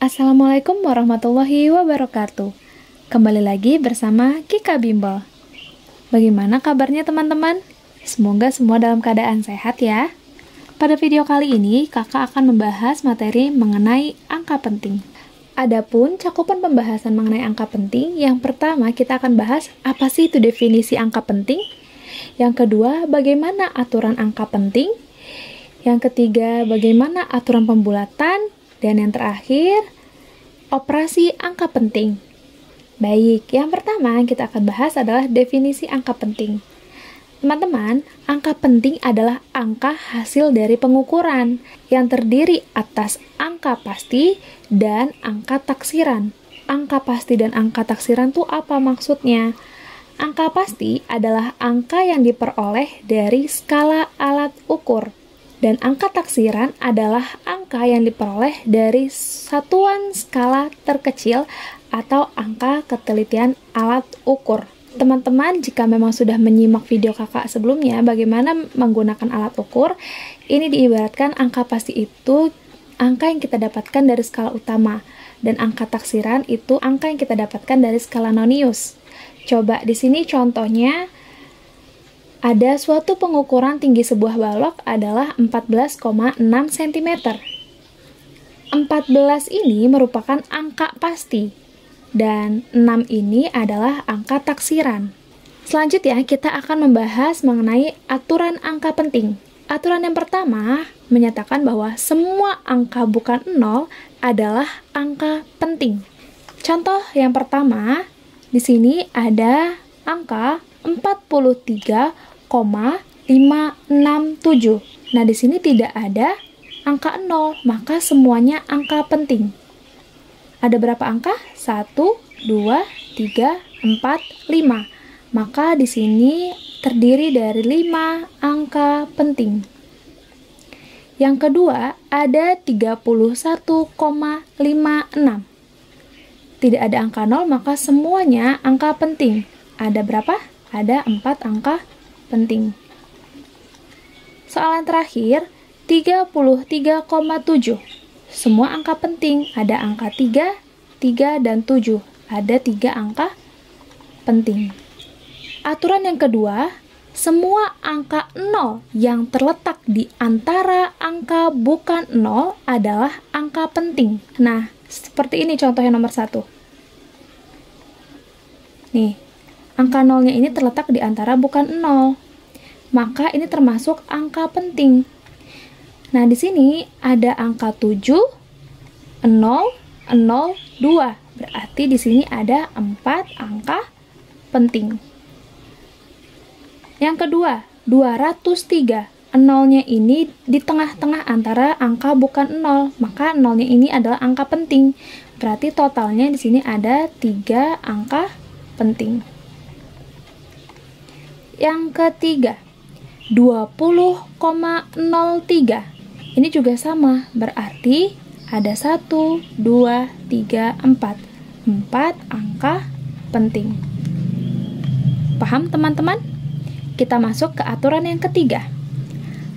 Assalamualaikum warahmatullahi wabarakatuh. Kembali lagi bersama Kika Bimbel. Bagaimana kabarnya teman-teman? Semoga semua dalam keadaan sehat ya. Pada video kali ini, kakak akan membahas materi mengenai angka penting. Adapun cakupan pembahasan mengenai angka penting, yang pertama kita akan bahas apa sih itu definisi angka penting. Yang kedua, bagaimana aturan angka penting. Yang ketiga, bagaimana aturan pembulatan. Dan yang terakhir, operasi angka penting. Baik, yang pertama kita akan bahas adalah definisi angka penting. Teman-teman, angka penting adalah angka hasil dari pengukuran yang terdiri atas angka pasti dan angka taksiran. Angka pasti dan angka taksiran itu apa maksudnya? Angka pasti adalah angka yang diperoleh dari skala alat ukur. Dan angka taksiran adalah angka yang diperoleh dari satuan skala terkecil atau angka ketelitian alat ukur. Teman-teman, jika memang sudah menyimak video kakak sebelumnya bagaimana menggunakan alat ukur, ini diibaratkan angka pasti itu angka yang kita dapatkan dari skala utama, dan angka taksiran itu angka yang kita dapatkan dari skala nonius. Coba di sini contohnya, ada suatu pengukuran tinggi sebuah balok adalah 14,6 cm. 14 ini merupakan angka pasti, dan 6 ini adalah angka taksiran. Selanjutnya, kita akan membahas mengenai aturan angka penting. Aturan yang pertama menyatakan bahwa semua angka bukan 0 adalah angka penting. Contoh yang pertama, di sini ada angka 43,567. Nah, di sini tidak ada angka 0, maka semuanya angka penting. Ada berapa angka? 1, 2, 3, 4, 5. Maka di sini terdiri dari 5 angka penting. Yang kedua, ada 31,56. Tidak ada angka 0, maka semuanya angka penting. Ada berapa? Ada 4 angka penting. Soal yang terakhir, 33,7. Semua angka penting, ada angka 3, 3, dan 7. Ada 3 angka penting. Aturan yang kedua, semua angka 0 yang terletak di antara angka bukan 0 adalah angka penting. Nah, seperti ini contohnya nomor 1. Nih, angka 0-nya ini terletak di antara bukan 0. Maka ini termasuk angka penting. Nah, di sini ada angka 7, 0, 0, 2. Berarti di sini ada 4 angka penting. Yang kedua, 203. 0-nya ini di tengah-tengah antara angka bukan 0. Maka 0-nya ini adalah angka penting. Berarti totalnya di sini ada 3 angka penting. Yang ketiga, 20,03. Ini juga sama, berarti ada 1, 2, 3, 4. 4 angka penting. Paham teman-teman? Kita masuk ke aturan yang ketiga.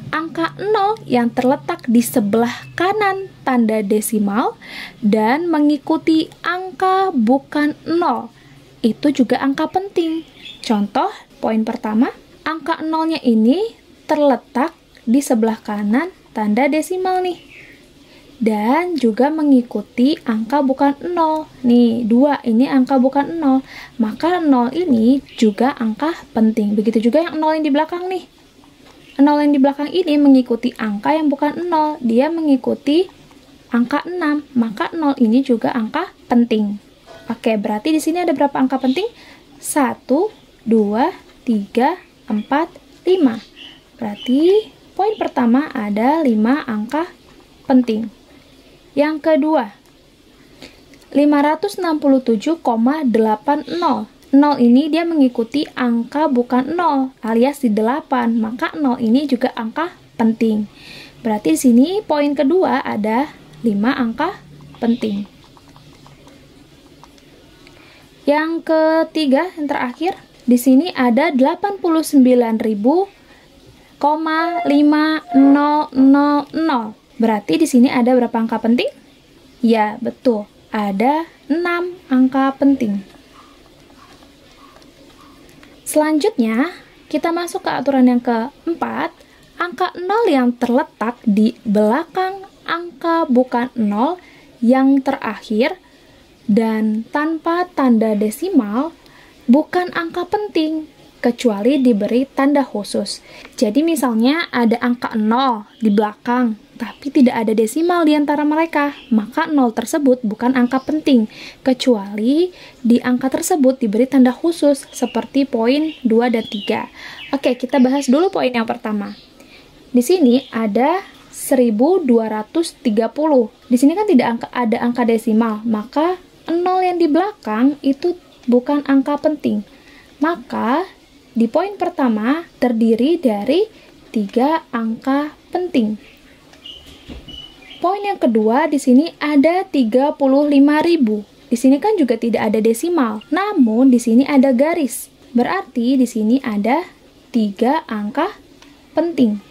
Angka 0 yang terletak di sebelah kanan tanda desimal dan mengikuti angka bukan 0. Itu juga angka penting. Contoh, poin pertama, angka 0-nya ini terletak di sebelah kanan tanda desimal nih. Dan juga mengikuti angka bukan 0. Nih, 2 ini angka bukan 0. Maka 0 ini juga angka penting. Begitu juga yang 0 yang di belakang nih. 0 yang di belakang ini mengikuti angka yang bukan 0. Dia mengikuti angka 6. Maka 0 ini juga angka penting. Oke, berarti di sini ada berapa angka penting? 1, 2, 3, 4, 5. Berarti poin pertama ada 5 angka penting. Yang kedua, 567,80. 0 ini dia mengikuti angka bukan 0 alias di 8. Maka 0 ini juga angka penting. Berarti di sini poin kedua ada 5 angka penting. Yang ketiga, yang terakhir, di sini ada 89.500. Berarti di sini ada berapa angka penting? Ya, betul. Ada 6 angka penting. Selanjutnya, kita masuk ke aturan yang keempat. Angka 0 yang terletak di belakang angka bukan 0 yang terakhir dan tanpa tanda desimal bukan angka penting, kecuali diberi tanda khusus. Jadi misalnya ada angka 0 di belakang, tapi tidak ada desimal di antara mereka, maka 0 tersebut bukan angka penting, kecuali di angka tersebut diberi tanda khusus, seperti poin 2 dan 3. Oke, kita bahas dulu poin yang pertama. Di sini ada 1230. Di sini kan tidak ada angka desimal, maka 0 yang di belakang itu bukan angka penting. Maka di poin pertama terdiri dari 3 angka penting. Poin yang kedua, di sini ada 35.000. Di sini kan juga tidak ada desimal, namun di sini ada garis. Berarti di sini ada 3 angka penting.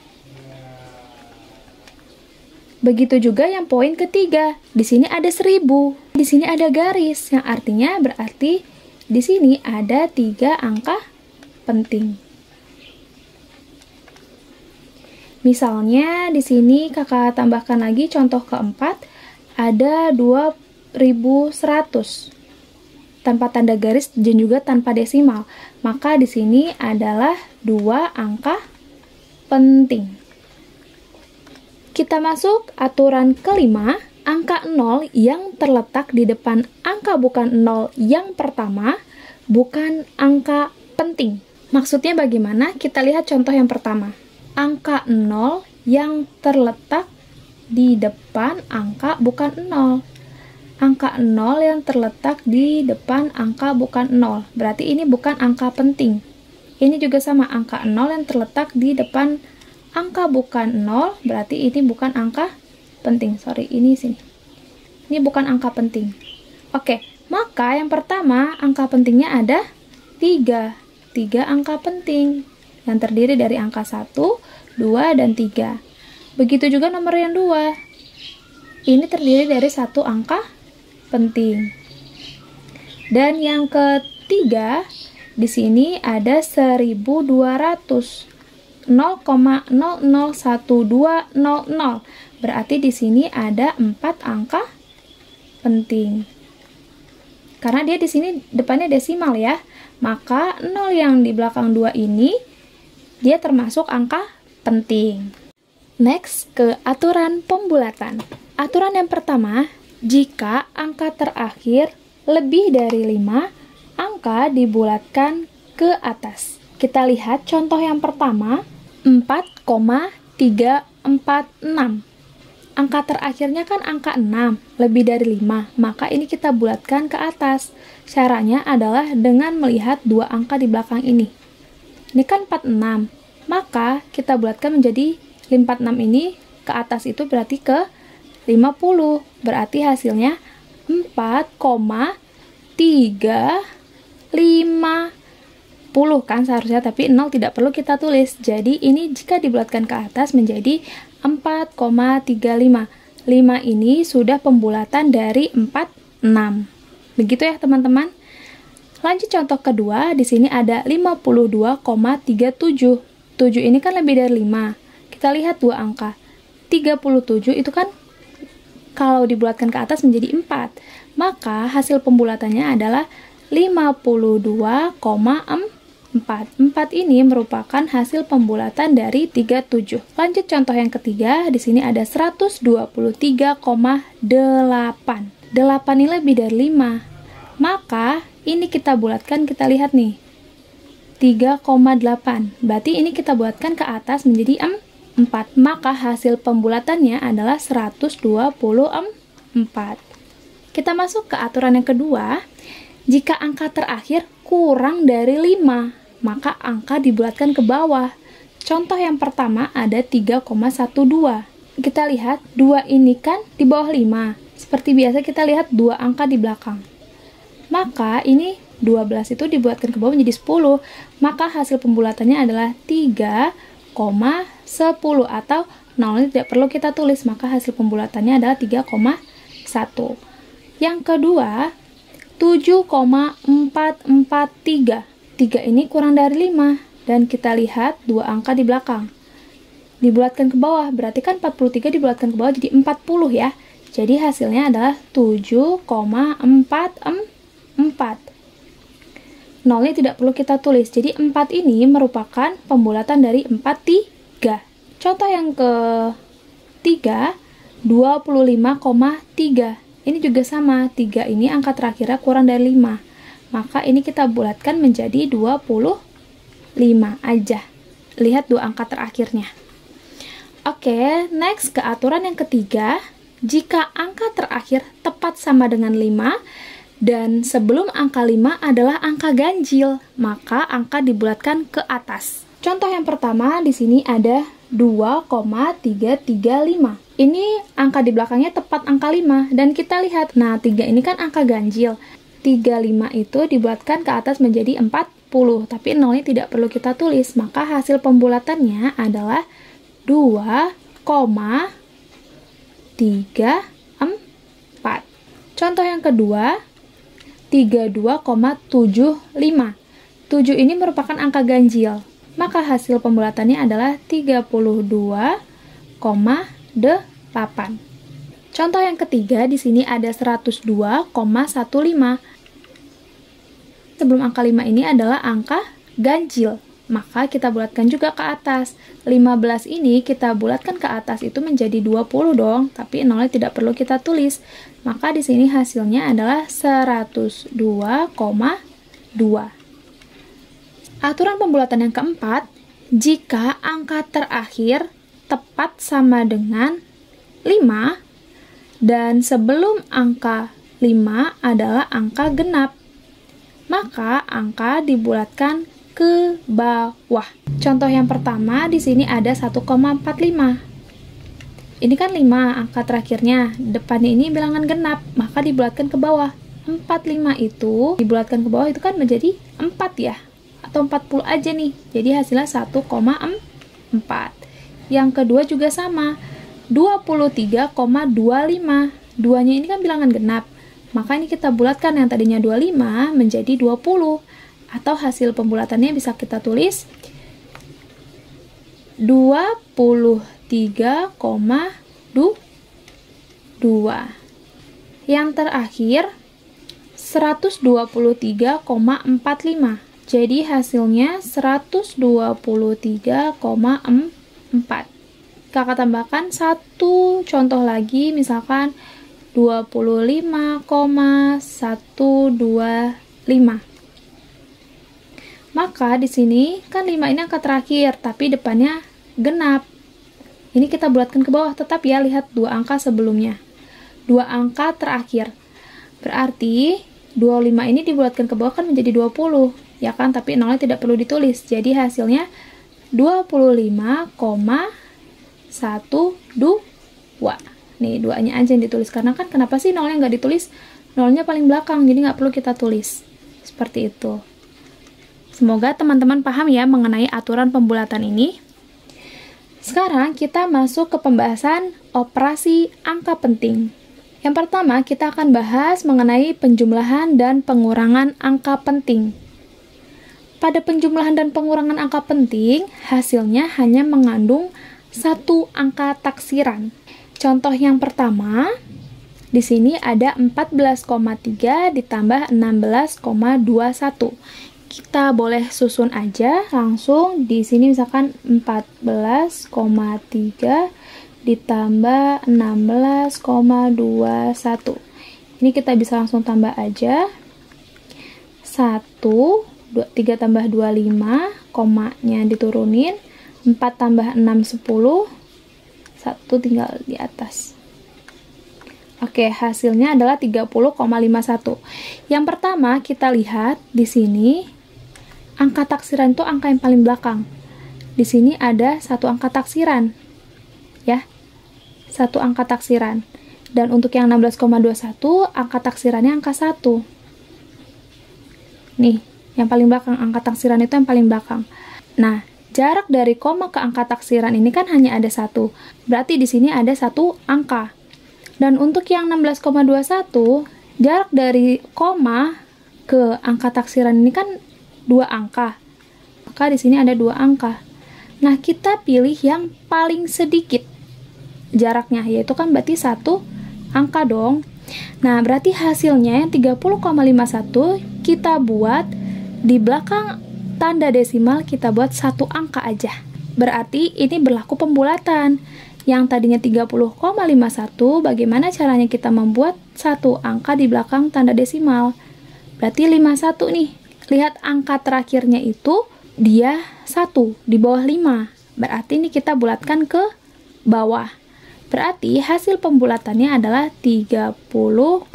Begitu juga yang poin ketiga. Di sini ada 1000. Di sini ada garis, yang artinya berarti di sini ada 3 angka penting. Misalnya di sini kakak tambahkan lagi contoh keempat, ada 2100 tanpa tanda garis dan juga tanpa desimal. Maka di sini adalah 2 angka penting. Kita masuk aturan kelima, angka 0 yang terletak di depan angka bukan 0 yang pertama bukan angka penting. Maksudnya bagaimana? Kita lihat contoh yang pertama. Angka 0 yang terletak di depan angka bukan 0. Angka 0 yang terletak di depan angka bukan 0. Berarti ini bukan angka penting. Ini juga sama, angka 0 yang terletak di depan angka bukan 0, berarti ini bukan angka penting. Ini sini. Ini bukan angka penting. Oke, maka yang pertama angka pentingnya ada 3. 3 angka penting yang terdiri dari angka 1, 2, dan 3. Begitu juga nomor yang 2. Ini terdiri dari 1 angka penting. Dan yang ketiga, di sini ada 1200. 0,001200. Berarti di sini ada 4 angka penting. Karena dia di sini depannya desimal ya. Maka 0 yang di belakang 2 ini dia termasuk angka penting. Next, ke aturan pembulatan. Aturan yang pertama, jika angka terakhir lebih dari 5, angka dibulatkan ke atas. Kita lihat contoh yang pertama, 4,346. Angka terakhirnya kan angka 6, lebih dari 5, maka ini kita bulatkan ke atas. Caranya adalah dengan melihat 2 angka di belakang ini. Ini kan 46, maka kita bulatkan menjadi 46 ini ke atas itu berarti ke 50. Berarti hasilnya 4,350 kan seharusnya, tapi 0 tidak perlu kita tulis. Jadi ini jika dibulatkan ke atas menjadi 4,35. 5 ini sudah pembulatan dari 46. Begitu ya teman-teman. Lanjut contoh kedua, di sini ada 52,37. 7 ini kan lebih dari 5. Kita lihat 2 angka. 37 itu kan kalau dibulatkan ke atas menjadi 4. Maka hasil pembulatannya adalah 52,4. 4 ini merupakan hasil pembulatan dari 37. Lanjut contoh yang ketiga, di sini ada 123,8. 8 ini lebih dari 5. Maka ini kita bulatkan, kita lihat nih. 3,8. Berarti ini kita bulatkan ke atas menjadi 4. Maka hasil pembulatannya adalah 124. Kita masuk ke aturan yang kedua. Jika angka terakhir kurang dari 5, maka angka dibulatkan ke bawah. Contoh yang pertama ada 3,12. Kita lihat 2 ini kan di bawah 5. Seperti biasa kita lihat 2 angka di belakang. Maka ini 12 itu dibulatkan ke bawah menjadi 10. Maka hasil pembulatannya adalah 3,10 atau 0 ini tidak perlu kita tulis. Maka hasil pembulatannya adalah 3,10. Yang kedua, 7,443. 3 ini kurang dari 5, dan kita lihat dua angka di belakang. Dibulatkan ke bawah, berarti kan 43 dibulatkan ke bawah jadi 40 ya. Jadi hasilnya adalah 7,44. Nolnya tidak perlu kita tulis, jadi 4 ini merupakan pembulatan dari 43. Contoh yang ketiga, 25,3. Ini juga sama, 3 ini angka terakhirnya kurang dari 5. Maka ini kita bulatkan menjadi 25 aja. Lihat dua angka terakhirnya. Oke, next ke aturan yang ketiga. Jika angka terakhir tepat sama dengan 5, dan sebelum angka 5 adalah angka ganjil, maka angka dibulatkan ke atas. Contoh yang pertama, di sini ada 2,335. Ini angka di belakangnya tepat angka 5, dan kita lihat, nah 3 ini kan angka ganjil. 35 itu dibulatkan ke atas menjadi 40, tapi nolnya tidak perlu kita tulis, maka hasil pembulatannya adalah 2,34. Contoh yang kedua, 32,75. 7 ini merupakan angka ganjil, maka hasil pembulatannya adalah 32,8. Contoh yang ketiga, di sini ada 102,15. Sebelum angka 5 ini adalah angka ganjil, maka kita bulatkan juga ke atas. 15 ini kita bulatkan ke atas itu menjadi 20 dong, tapi nolnya tidak perlu kita tulis. Maka di sini hasilnya adalah 102,2. Aturan pembulatan yang keempat, jika angka terakhir tepat sama dengan 5 dan sebelum angka 5 adalah angka genap, maka angka dibulatkan ke bawah. Contoh yang pertama, di sini ada 1,45. Ini kan 5 angka terakhirnya, depannya ini bilangan genap, maka dibulatkan ke bawah. 45 itu dibulatkan ke bawah itu kan menjadi 4 ya, atau 40 aja nih, jadi hasilnya 1,4. Yang kedua juga sama, 23,25. Duanya ini kan bilangan genap, maka ini kita bulatkan yang tadinya 25 menjadi 20, atau hasil pembulatannya bisa kita tulis 23,2. Yang terakhir 123,45. Jadi hasilnya 123,4. Kakak tambahkan satu contoh lagi, misalkan 25,125. Maka di sini kan 5 ini angka terakhir, tapi depannya genap. Ini kita bulatkan ke bawah, tetap ya, lihat dua angka sebelumnya. Dua angka terakhir. Berarti 25 ini dibulatkan ke bawah kan menjadi 20, ya kan? Tapi nolnya tidak perlu ditulis. Jadi hasilnya 25,12. Nih, duanya aja yang ditulis. Karena kan kenapa sih nolnya nggak ditulis? Nolnya paling belakang, jadi nggak perlu kita tulis. Seperti itu. Semoga teman-teman paham ya mengenai aturan pembulatan ini. Sekarang kita masuk ke pembahasan operasi angka penting. Yang pertama, kita akan bahas mengenai penjumlahan dan pengurangan angka penting. Pada penjumlahan dan pengurangan angka penting, hasilnya hanya mengandung satu angka taksiran. Contoh yang pertama, di sini ada 14,3 ditambah 16,21. Kita boleh susun aja langsung. Di sini misalkan 14,3 ditambah 16,21. Ini kita bisa langsung tambah aja. 1, 3 tambah 25, komanya diturunin. 4 tambah 6, 10. 1 tinggal di atas. Oke, hasilnya adalah 30,51. Yang pertama, kita lihat di sini angka taksiran itu angka yang paling belakang. Di sini ada satu angka taksiran. Ya. Satu angka taksiran. Dan untuk yang 16,21, angka taksirannya angka 1. Nih, yang paling belakang, angka taksiran itu yang paling belakang. Nah, jarak dari koma ke angka taksiran ini kan hanya ada 1. Berarti di sini ada satu angka. Dan untuk yang 16,21, jarak dari koma ke angka taksiran ini kan 2 angka. Maka di sini ada 2 angka. Nah, kita pilih yang paling sedikit jaraknya, yaitu kan berarti 1 angka dong. Nah, berarti hasilnya yang 30,51 kita buat di belakang tanda desimal, kita buat 1 angka aja. Berarti ini berlaku pembulatan. Yang tadinya 30,51, bagaimana caranya kita membuat 1 angka di belakang tanda desimal? Berarti 51 nih. Lihat angka terakhirnya itu dia 1 di bawah 5. Berarti ini kita bulatkan ke bawah. Berarti hasil pembulatannya adalah 30,5.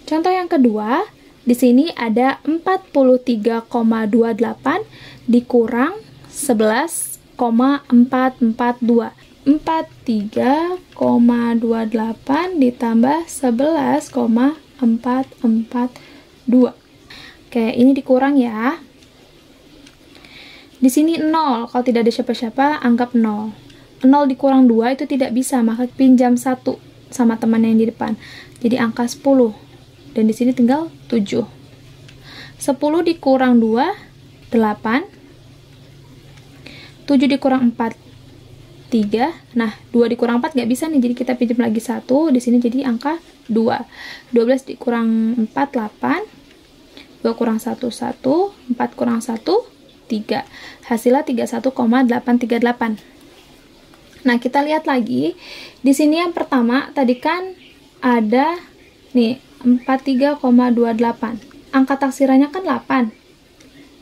Contoh yang kedua, di sini ada 43,28 dikurang 11,442. 43,28 ditambah 11,442. Oke, ini dikurang ya. Di sini 0, kalau tidak ada siapa-siapa, anggap 0. 0 dikurang 2 itu tidak bisa, maka pinjam 1 sama teman yang di depan. Jadi angka 10. Dan di sini tinggal 7. 10 dikurang 2, 8. 7 dikurang 4, 3. Nah, 2 dikurang 4 nggak bisa nih, jadi kita pinjam lagi 1. Di sini jadi angka 2. 12 dikurang 4, 8. 2 kurang 1, 1. 4 kurang 1, 3. Hasilnya 31,838. Nah, kita lihat lagi. Di sini yang pertama, tadi kan ada nih 43,28. Angka taksirannya kan 8.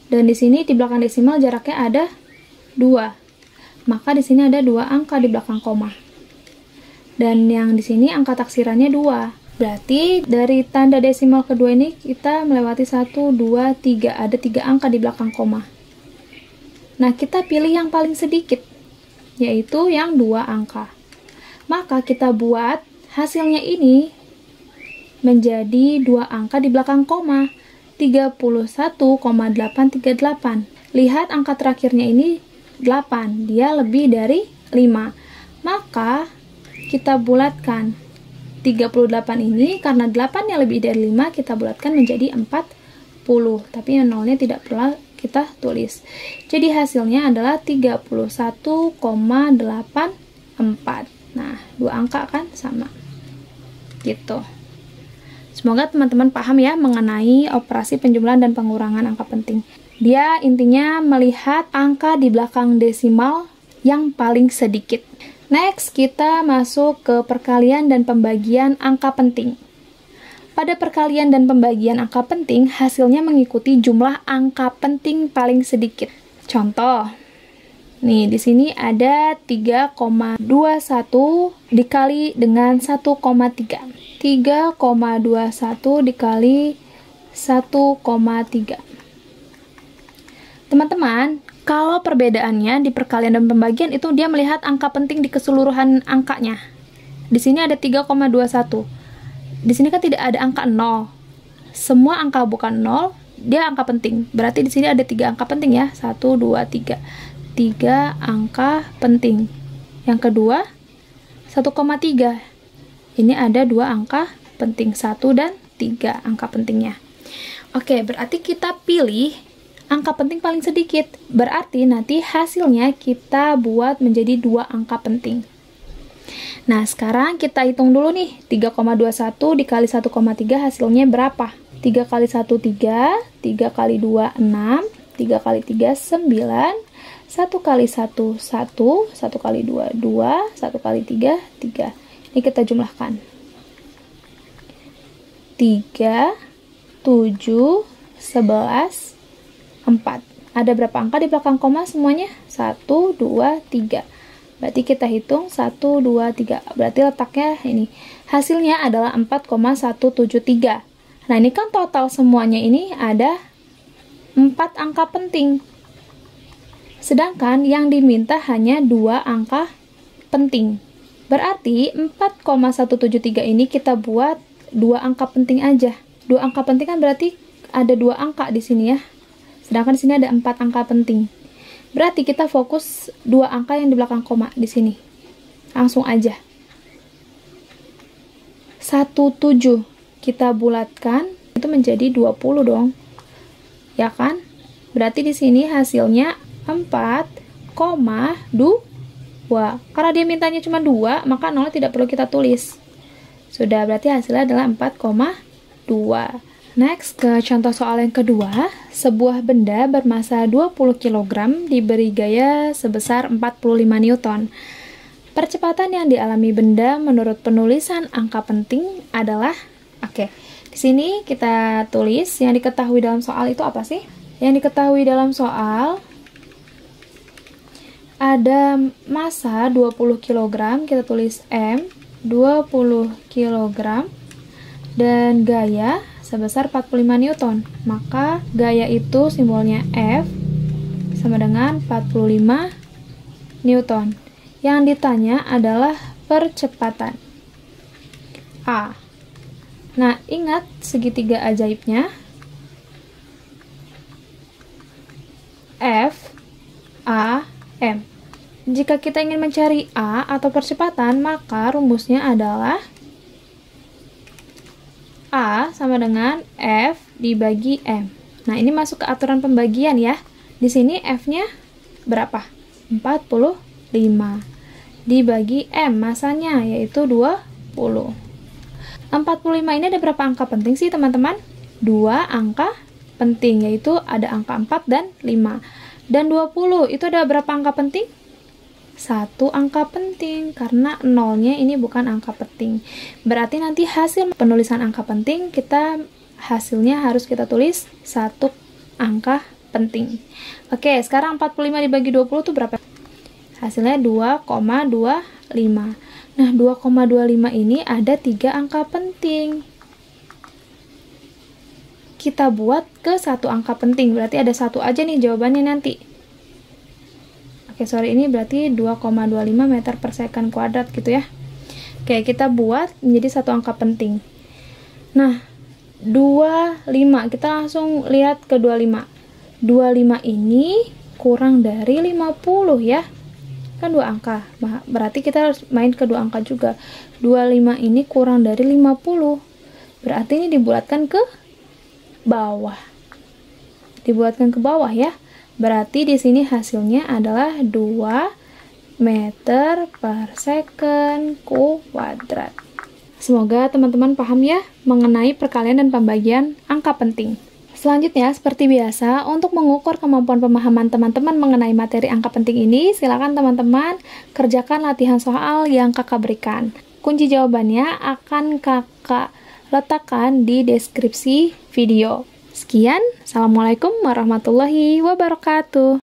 Dan di sini di belakang desimal jaraknya ada 2. Maka di sini ada 2 angka di belakang koma. Dan yang di sini angka taksirannya 2. Berarti dari tanda desimal kedua ini kita melewati 1, 2, 3. Ada 3 angka di belakang koma. Nah, kita pilih yang paling sedikit, yaitu yang 2 angka. Maka kita buat hasilnya ini menjadi 2 angka di belakang koma, 31,838. Lihat angka terakhirnya ini 8, dia lebih dari 5. Maka kita bulatkan 38 ini, karena 8 yang lebih dari 5, kita bulatkan menjadi 40. Tapi yang nolnya tidak perlu kita tulis. Jadi hasilnya adalah 31,84. Nah, 2 angka kan sama. Gitu. Semoga teman-teman paham ya mengenai operasi penjumlahan dan pengurangan angka penting. Dia intinya melihat angka di belakang desimal yang paling sedikit. Next, kita masuk ke perkalian dan pembagian angka penting. Pada perkalian dan pembagian angka penting, hasilnya mengikuti jumlah angka penting paling sedikit. Contoh, nih di sini ada 3,21 dikali dengan 1,3. 3,21 dikali 1,3. Teman-teman, kalau perbedaannya di perkalian dan pembagian itu dia melihat angka penting di keseluruhan angkanya. Di sini ada 3,21. Di sini kan tidak ada angka 0. Semua angka bukan 0, dia angka penting. Berarti di sini ada 3 angka penting ya. 1, 2, 3. 3 angka penting. Yang kedua, 1,3. Ini ada 2 angka penting, 1 dan 3 angka pentingnya. Oke, berarti kita pilih angka penting paling sedikit. Berarti nanti hasilnya kita buat menjadi 2 angka penting. Nah, sekarang kita hitung dulu nih. 3,21 dikali 1,3 hasilnya berapa? 3 kali 1, 3. 3 kali 2, 6. 3 kali 3, 9. 1 kali 1, 1. 1 kali 2, 2. 1 kali 3, 3. Ini kita jumlahkan. 3, 7, 11, 4. Ada berapa angka di belakang koma semuanya? 1, 2, 3. Berarti kita hitung 1, 2, 3. Berarti letaknya ini. Hasilnya adalah 4,173. Nah, ini kan total semuanya ini ada 4 angka penting. Sedangkan yang diminta hanya 2 angka penting. Berarti 4,173 ini kita buat 2 angka penting aja. 2 angka penting kan berarti ada 2 angka di sini ya. Sedangkan di sini ada 4 angka penting. Berarti kita fokus 2 angka yang di belakang koma di sini. Langsung aja. 17 kita bulatkan, itu menjadi 20 dong. Ya kan? Berarti di sini hasilnya 4,2. Karena dia mintanya cuma 2, maka 0 tidak perlu kita tulis. Sudah, berarti hasilnya adalah 4,2. Next, ke contoh soal yang kedua. Sebuah benda bermasa 20 kg diberi gaya sebesar 45 Newton. Percepatan yang dialami benda menurut penulisan angka penting adalah, di sini kita tulis yang diketahui dalam soal itu apa sih? Yang diketahui dalam soal ada massa 20 kg, kita tulis M, 20 kg, dan gaya sebesar 45 Newton. Maka gaya itu simbolnya F sama dengan 45 Newton. Yang ditanya adalah percepatan A. Nah, ingat segitiga ajaibnya. F, A, M. Jika kita ingin mencari A atau percepatan, maka rumusnya adalah A sama dengan F dibagi M. Nah, ini masuk ke aturan pembagian ya. Di sini F-nya berapa? 45. Dibagi M, masanya yaitu 20. 45 ini ada berapa angka penting sih teman-teman? 2 angka penting, yaitu ada angka 4 dan 5. Dan 20 itu ada berapa angka penting? 1 angka penting, karena nolnya ini bukan angka penting. Berarti nanti hasil penulisan angka penting, hasilnya harus kita tulis 1 angka penting. Oke, sekarang 45 dibagi 20 itu berapa? Hasilnya 2,25. Nah, 2,25 ini ada 3 angka penting. Kita buat ke 1 angka penting, berarti ada 1 aja nih jawabannya nanti. Ini berarti 2,25 meter per second kuadrat gitu ya. Kita buat menjadi 1 angka penting. Nah, 25, kita langsung lihat ke 25. 25 ini kurang dari 50 ya. Kan 2 angka, berarti kita harus main ke 2 angka juga. 25 ini kurang dari 50, berarti ini dibulatkan ke bawah. Dibulatkan ke bawah ya. Berarti di sini hasilnya adalah 2 meter per second kuadrat. Semoga teman-teman paham ya mengenai perkalian dan pembagian angka penting. Selanjutnya, seperti biasa, untuk mengukur kemampuan pemahaman teman-teman mengenai materi angka penting ini, silakan teman-teman kerjakan latihan soal yang kakak berikan. Kunci jawabannya akan kakak letakkan di deskripsi video. Sekian, Assalamualaikum warahmatullahi wabarakatuh.